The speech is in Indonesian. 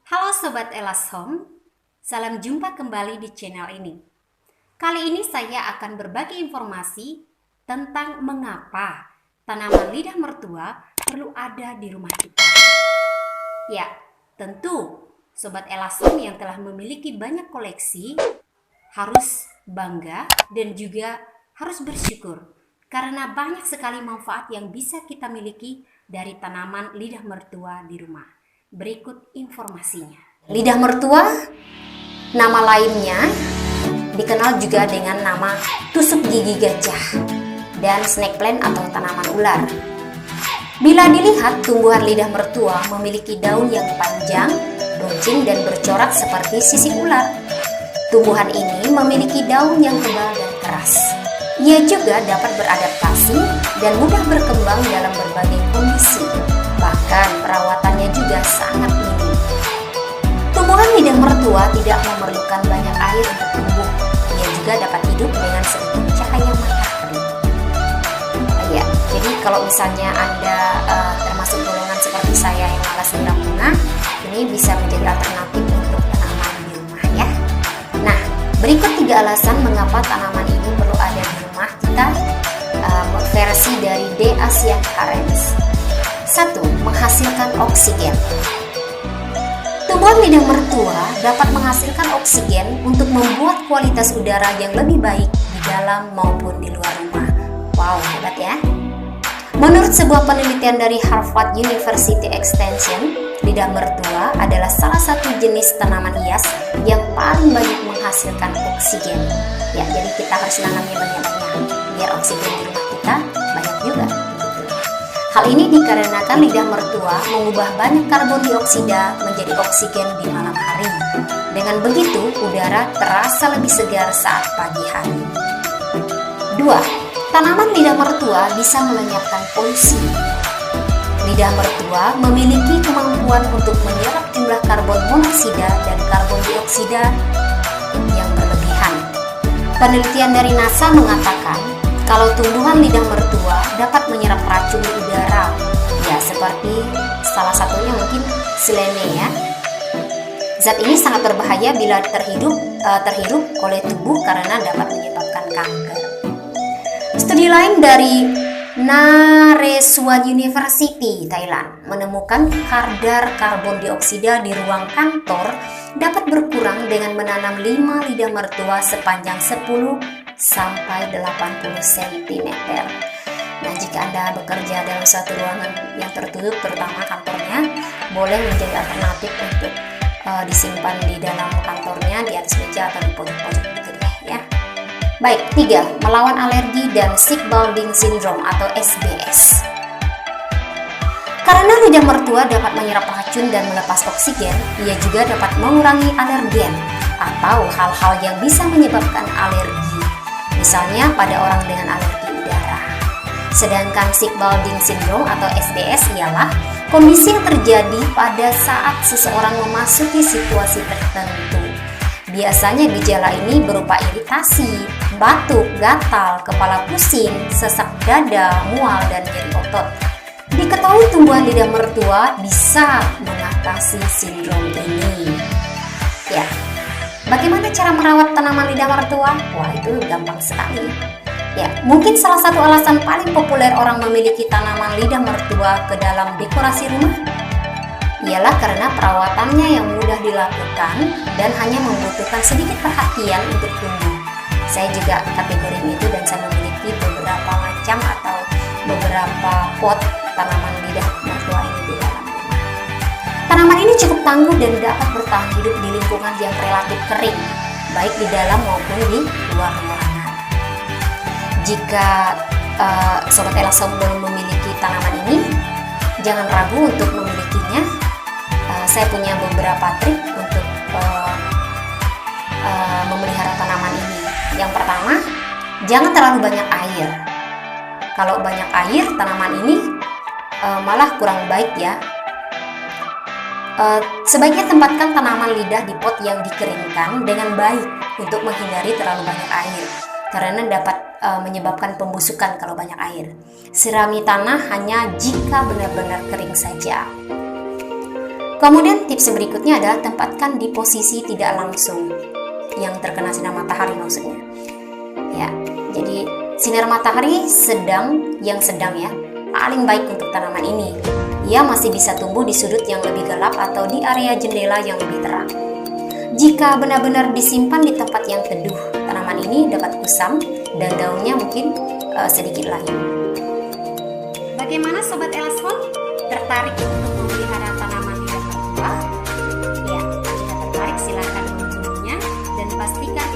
Halo Sobat Elas Home, salam jumpa kembali di channel ini. Kali ini saya akan berbagi informasi tentang mengapa tanaman lidah mertua perlu ada di rumah kita. Ya, tentu Sobat Elas Home yang telah memiliki banyak koleksi harus bangga dan juga harus bersyukur karena banyak sekali manfaat yang bisa kita miliki dari tanaman lidah mertua di rumah. Berikut informasinya. Lidah mertua, nama lainnya dikenal juga dengan nama tusuk gigi gajah dan snake plant atau tanaman ular. Bila dilihat, tumbuhan lidah mertua memiliki daun yang panjang, runcing dan bercorak seperti sisik ular. Tumbuhan ini memiliki daun yang tebal dan keras. Ia juga dapat beradaptasi dan mudah berkembang dalam berbagai kondisi. Bahkan perawatannya juga sangat minim. Tumbuhan lidah mertua tidak memerlukan banyak air untuk tumbuh. Ia juga dapat hidup dengan sedikit cahaya matahari. Ya, jadi kalau misalnya Anda termasuk golongan seperti saya yang malas nyiram bunga, ini bisa menjadi alternatif untuk tanaman di rumah ya. Nah, berikut 3 alasan mengapa tanaman ini perlu ada di rumah kita versi dari D. asiacarex. 1. Menghasilkan oksigen. Tumbuhan lidah mertua dapat menghasilkan oksigen untuk membuat kualitas udara yang lebih baik di dalam maupun di luar rumah. Wow, hebat ya. Menurut sebuah penelitian dari Harvard University Extension, lidah mertua adalah salah satu jenis tanaman hias yang paling banyak menghasilkan oksigen. Ya, jadi kita harus nanamnya banyak-banyak biar oksigen di rumah kita banyak juga. Hal ini dikarenakan lidah mertua mengubah banyak karbon dioksida menjadi oksigen di malam hari. Dengan begitu, udara terasa lebih segar saat pagi hari. 2. Tanaman lidah mertua bisa melenyapkan polusi. Lidah mertua memiliki kemampuan untuk menyerap jumlah karbon monoksida dan karbon dioksida yang berlebihan. Penelitian dari NASA mengatakan kalau tumbuhan lidah mertua dapat menyerap racun di udara, ya seperti salah satunya mungkin selene ya. Zat ini sangat berbahaya bila terhirup oleh tubuh karena dapat menyebabkan kanker. Studi lain dari Naresuan University, Thailand, menemukan kadar karbon dioksida di ruang kantor dapat berkurang dengan menanam 5 lidah mertua sepanjang 10 sampai 80 cm. Nah, jika Anda bekerja dalam suatu ruangan yang tertutup, terutama kantornya, boleh menjadi alternatif untuk disimpan di dalam kantornya, di atas meja atau di pojok-pojok gitu deh ya. Baik, 3. Melawan alergi dan sick balding syndrome atau SBS. Karena lidah mertua dapat menyerap racun dan melepas oksigen, ia juga dapat mengurangi alergen atau hal-hal yang bisa menyebabkan alergi. Misalnya pada orang dengan alergi udara. Sedangkan sick balding syndrome atau SBS ialah kondisi yang terjadi pada saat seseorang memasuki situasi tertentu. Biasanya gejala ini berupa iritasi, batuk, gatal, kepala pusing, sesak dada, mual, dan nyeri otot. Diketahui tumbuhan lidah mertua bisa mengatasi sindrom ini. Ya, bagaimana cara merawat tanaman lidah mertua? Wah, itu gampang sekali. Ya, mungkin salah satu alasan paling populer orang memiliki tanaman lidah mertua ke dalam dekorasi rumah ialah karena perawatannya yang mudah dilakukan dan hanya membutuhkan sedikit perhatian untuk tumbuh. Saya juga kategori itu dan saya memiliki beberapa macam atau beberapa pot tanaman lidah mertua ini di dalam rumah. Tanaman ini cukup tangguh dan dapat bertahan hidup di lingkungan yang relatif kering, baik di dalam maupun di luar ruangan. Jika Sobat Elas Home belum memiliki tanaman ini, jangan ragu untuk memilikinya. Saya punya beberapa trik untuk memelihara tanaman ini. Yang pertama, jangan terlalu banyak air. Kalau banyak air, tanaman ini malah kurang baik ya. Sebaiknya tempatkan tanaman lidah di pot yang dikeringkan dengan baik untuk menghindari terlalu banyak air, karena dapat menyebabkan pembusukan kalau banyak air. Sirami tanah hanya jika benar-benar kering saja. Kemudian tips berikutnya adalah tempatkan di posisi tidak langsung yang terkena sinar matahari maksudnya. Ya, jadi sinar matahari sedang ya, paling baik untuk tanaman ini. Ia masih bisa tumbuh di sudut yang lebih gelap atau di area jendela yang lebih terang. Jika benar-benar disimpan di tempat yang teduh, tanaman ini dapat kusam dan daunnya mungkin sedikit layu. Bagaimana Sobat Elason? Tertarik untuk memelihara tanaman lidah mertua? Ya, jika tertarik silakan menghubunginya dan pastikan